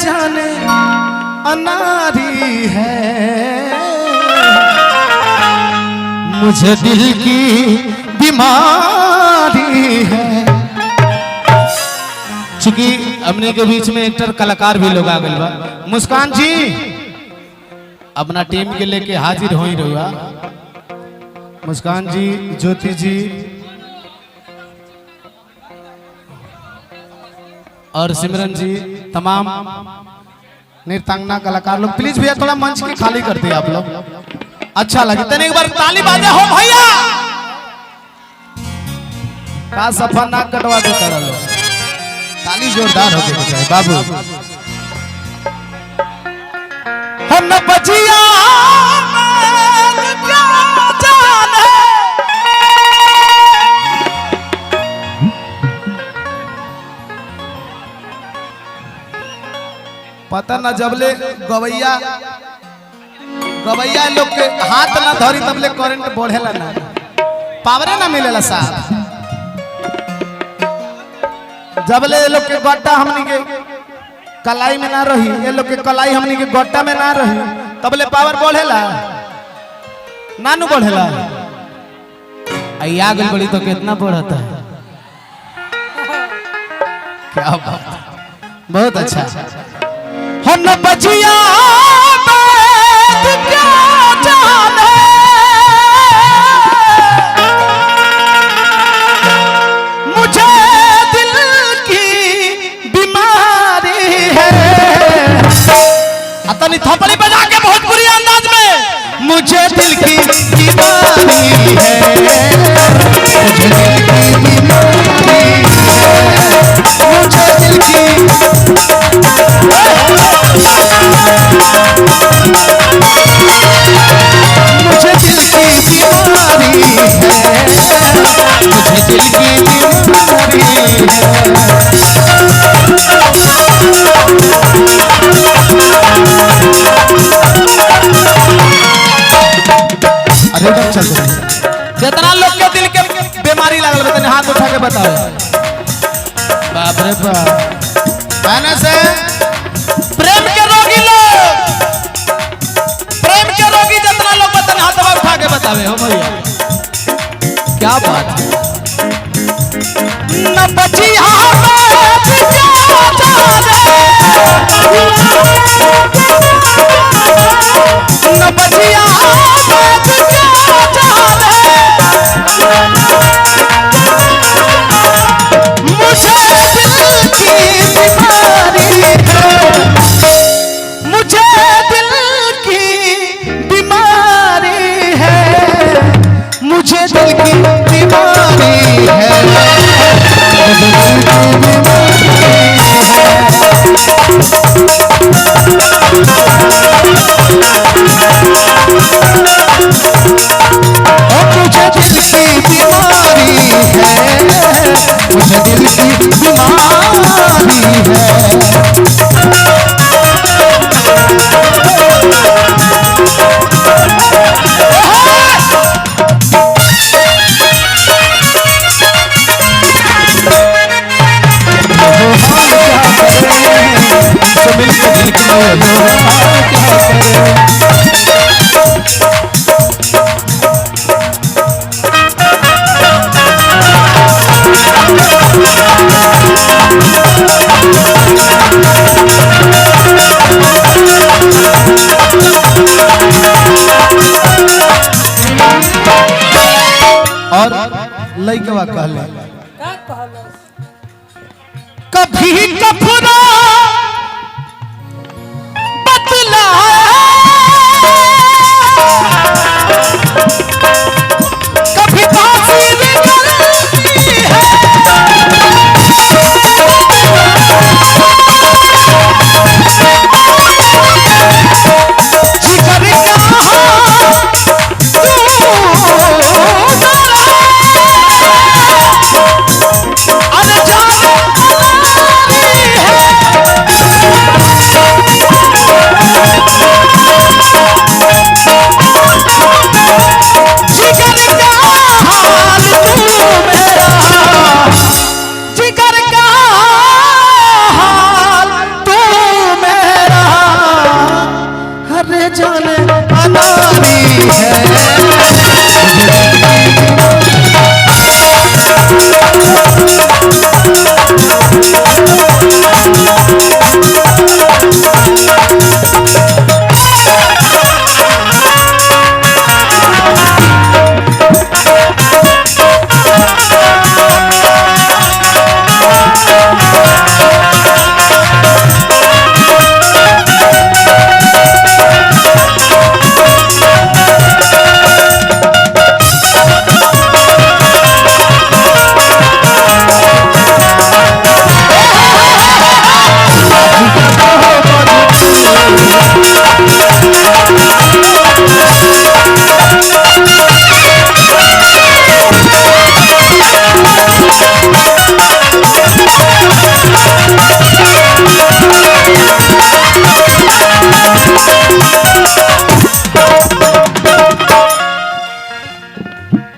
जाने अनारी है, मुझे दिल की बीमारी है। चूंकि हमने के बीच में एक्टर कलाकार भी लोग आ गए बा। मुस्कान जी अपना टीम के लेके हाजिर हो ही रहुआ। मुस्कान जी, ज्योति जी और सिमरन जी, तमाम नृत्यांगना कलाकार लोग, प्लीज भैया थोड़ा मंच के खाली कर दिए आप लोग, अच्छा लगे। तने एक बार ताली बाजे हो भैया, का सफा नाक कटवा देता रहो, ताली जोरदार हो गई बाबू। हम बजिया पता न जबले गवैया लोग के हाथ ना धरी तबले करंट बढ़ेला ना, पावरे ना मिलेला साहब। जबले ये लोग के गट्टा हमनी के कलाई में ना रही, ये लोग के कलाई हमनी के गट्टा में ना रही, तबले पावर बढ़ेला नानू बढ़ेला। आग बड़ी तो कितना बढ़ता है, क्या बात, बहुत अच्छा। हम बजिया क्या जाने, मुझे दिल की बीमारी है। अतनी थपड़ी बजा के बहुत बुरी अंदाज में, मुझे दिल की बीमारी है, मुझे दिल की बीमारी है, मुझे दिल की मुझे दिल की बीमारी है, मुझे दिल की बीमारी है। अरे चल जितना लोग के दिल के बीमारी लागल बताने हाथ उठा के बताओ। बाप रे बाप, कहने से प्रेम के रोगी जितना लोग बताने हाथ उठा के बतावे हो भैया, क्या बात है। न बची न बचिया और लइकवा कहले कभी कफरा बतला कभी तासीर करती है, जिगर अरे जान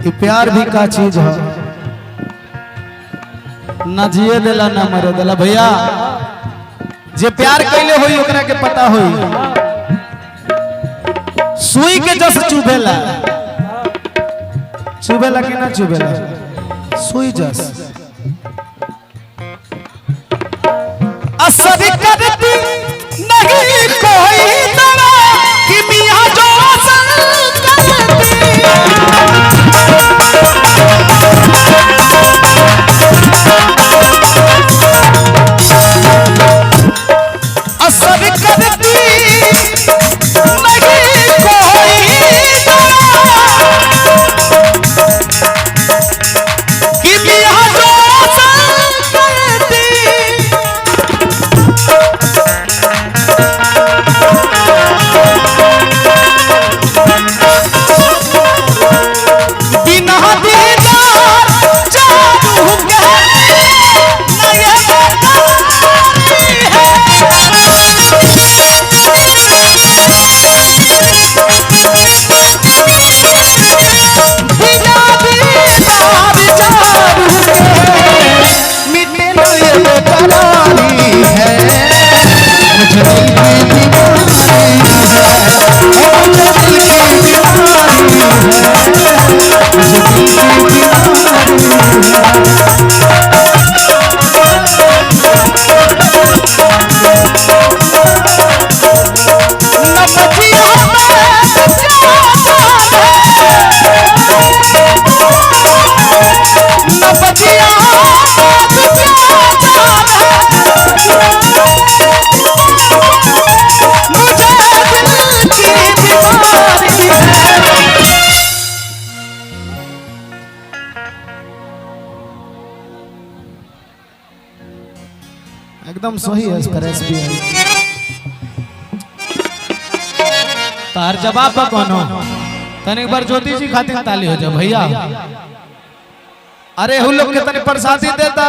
ये प्यार भी का चीज है, ना जिए देला ना मरे देला। भैया जे प्यार कैले होई ओकरा के पता होई, सुई के जस चुभेला, चुभेला कि ना चुभेला, सुई जस असर करती नहीं कोई दवा कि मियां जो असर करती। असर करती नहीं कोई दवा कि मियां जो असर करती। बिना दीदार जानू के नये बेकारी है। बिना दीदार जानू के मिटे नये बेकरारी है। मुझे दिल की बीमारी है, मुझे दिल की बीमारी है, मुझे दिल की एकदम सही है। स्प्रेस भी है तार जवाब पर कौन तन एक बार ज्योति जी खातिर ताली हो जाओ भैया। अरे हम लोग के तने प्रसादी देता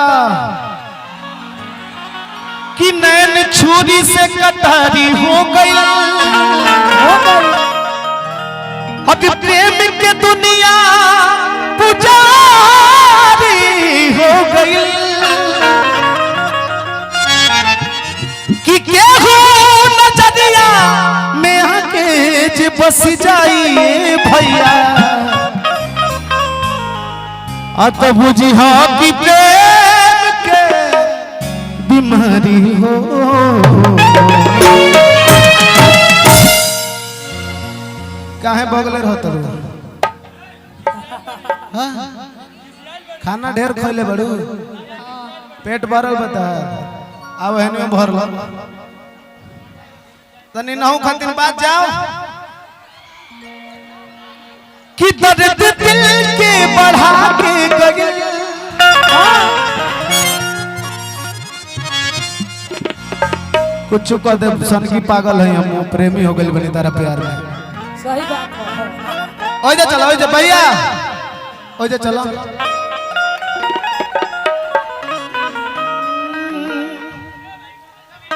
कि नैन छुरी से कटारी हो गई, अब प्रेम के दुनिया पुजारी हो गई कि केहू नजरिया में आके जे बस जाइए भैया। अत बुझी हाँ कि प्रेम के बीमारी हो। काहे बगले रहत रो? खाना ढेर खइले बड़ू, पेट भरल बता, अब हेन में भर लो तनी नहु खातिर बात जाओ कि दर्द दिल के बढ़ा के गए। कुछ को दे सन की पागल है, हम प्रेमी हो गए बनी तारा प्यार में। सही बात है। ओए जा चलो, ओए जा भैया, ओए जा चलो।